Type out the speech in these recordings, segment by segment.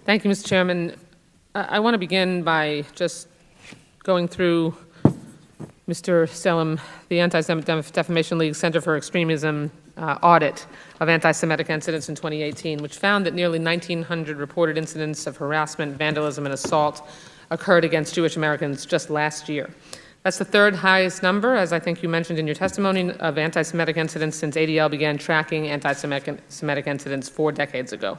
Thank you, Mr. Chairman. I want to begin by just going through Mr. Selim, the Anti-Semitic Defamation League Center for Extremism audit of anti-Semitic incidents in 2018, which found that nearly 1,900 reported incidents of harassment, vandalism, and assault occurred against Jewish Americans just last year. That's the third highest number, as I think you mentioned in your testimony, of anti-Semitic incidents since ADL began tracking anti-Semitic incidents 4 decades ago.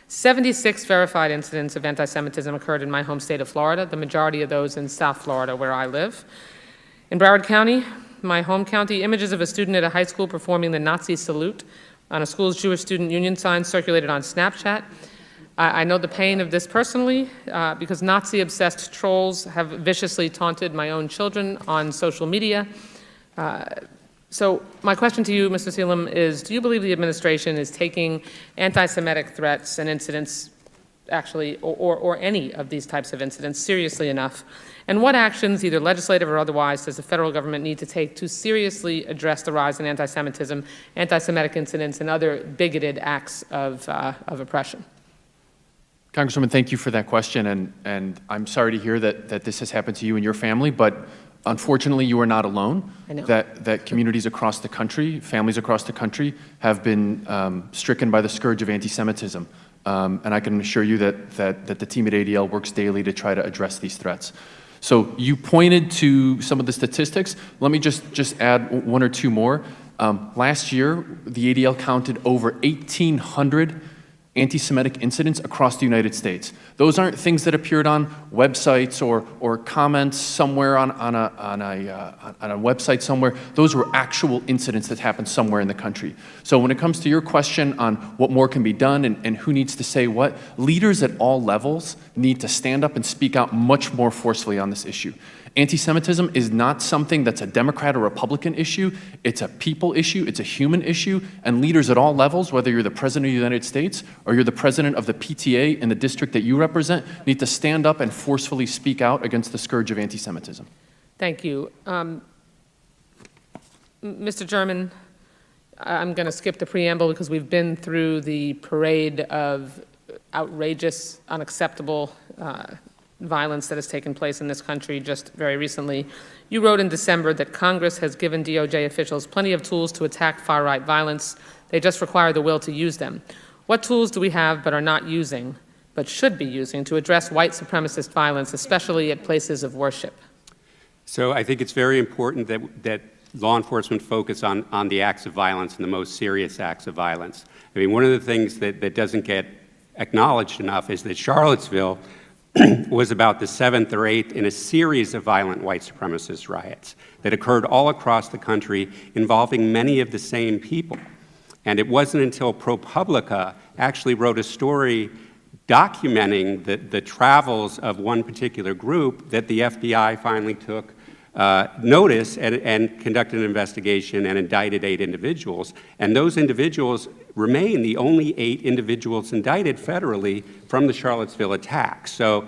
76 verified incidents of anti-Semitism occurred in my home state of Florida, the majority of those in South Florida, where I live. In Broward County, my home county, images of a student at a high school performing the Nazi salute on a school's Jewish student union sign circulated on Snapchat. I know the pain of this personally because Nazi-obsessed trolls have viciously taunted my own children on social media. So my question to you, Mr. Selim, is do you believe the administration is taking anti-Semitic threats and incidents actually, or any of these types of incidents seriously enough? And what actions, either legislative or otherwise, does the federal government need to take to seriously address the rise in anti-Semitism, anti-Semitic incidents, and other bigoted acts of oppression? Congresswoman, thank you for that question, and I'm sorry to hear that this has happened to you and your family, but unfortunately you are not alone. I know. That communities across the country, families across the country, have been stricken by the scourge of anti-Semitism. And I can assure you that the team at ADL works daily to try to address these threats. So you pointed to some of the statistics. Let me just add one or two more. Last year, the ADL counted over 1,800 anti-Semitic incidents across the United States. Those aren't things that appeared on websites or comments somewhere on a website somewhere. Those were actual incidents that happened somewhere in the country. So when it comes to your question on what more can be done and who needs to say what, leaders at all levels need to stand up and speak out much more forcefully on this issue. Anti-Semitism is not something that's a Democrat or Republican issue. It's a people issue. It's a human issue. And leaders at all levels, whether you're the President of the United States or you're the President of the PTA in the district that you represent, need to stand up and forcefully speak out against the scourge of anti-Semitism. Thank you. Mr. German, I'm going to skip the preamble because we've been through the parade of outrageous, unacceptable violence that has taken place in this country just very recently. You wrote in December that Congress has given DOJ officials plenty of tools to attack far-right violence. They just require the will to use them. What tools do we have but are not using, but should be using, to address white supremacist violence, especially at places of worship? So I think it's very important that law enforcement focus on the acts of violence and the most serious acts of violence. I mean, one of the things that doesn't get acknowledged enough is that Charlottesville was about the 7th or 8th in a series of violent white supremacist riots that occurred all across the country involving many of the same people. And it wasn't until ProPublica actually wrote a story documenting the travels of one particular group that the FBI finally took notice and conducted an investigation and indicted 8 individuals. And those individuals remain the only 8 individuals indicted federally from the Charlottesville attack. So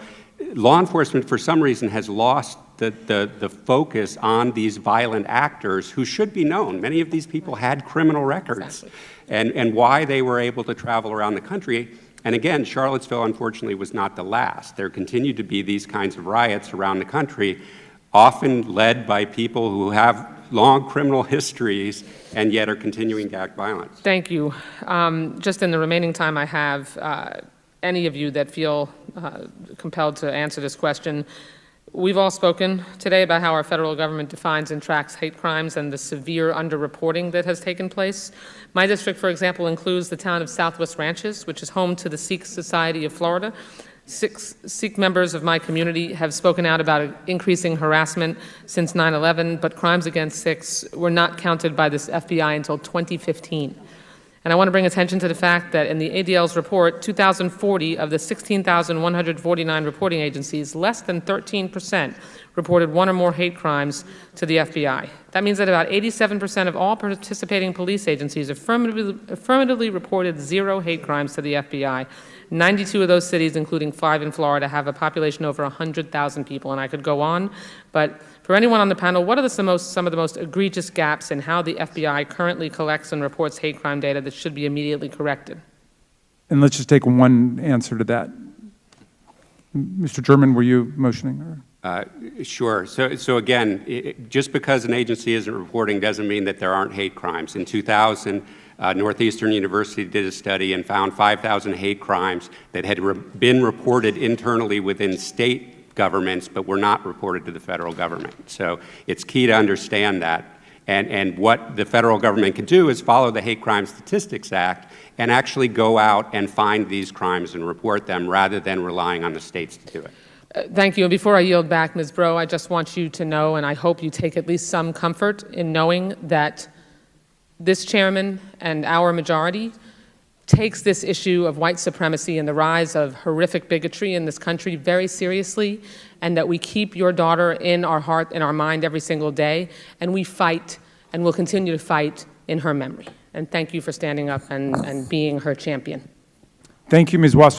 law enforcement, for some reason, has lost the focus on these violent actors who should be known. Many of these people had criminal records. Exactly. And why they were able to travel around the country. And again, Charlottesville, unfortunately, was not the last. There continued to be these kinds of riots around the country, often led by people who have long criminal histories and yet are continuing to act violent. Thank you. Just in the remaining time I have, any of you that feel compelled to answer this question, we've all spoken today about how our federal government defines and tracks hate crimes and the severe underreporting that has taken place. My district, for example, includes the town of Southwest Ranches, which is home to the Sikh Society of Florida. 6 Sikh members of my community have spoken out about increasing harassment since 9/11, but crimes against Sikhs were not counted by this FBI until 2015. And I want to bring attention to the fact that in the ADL's report, 2,040 of the 16,149 reporting agencies, less than 13% reported 1 or more hate crimes to the FBI. That means that about 87% of all participating police agencies affirmatively reported 0 hate crimes to the FBI. 92 of those cities, including 5 in Florida, have a population over 100,000 people, and I could go on. But for anyone on the panel, what are some of the most egregious gaps in how the FBI currently collects and reports hate crime data that should be immediately corrected? And let's just take one answer to that. Mr. German, were you motioning? Or? Sure. So again, just because an agency isn't reporting doesn't mean that there aren't hate crimes. In 2000, Northeastern University did a study and found 5,000 hate crimes that had been reported internally within state governments, but were not reported to the federal government. So it's key to understand that. And what the federal government can do is follow the Hate Crime Statistics Act and actually go out and find these crimes and report them rather than relying on the states to do it. Thank you. And before I yield back, Ms. Breaux, I just want you to know, and I hope you take at least some comfort in knowing that this chairman and our majority takes this issue of white supremacy and the rise of horrific bigotry in this country very seriously, and that we keep your daughter in our heart and our mind every single day, and we fight and will continue to fight in her memory. And thank you for standing up and being her champion. Thank you, Ms. Wasserman.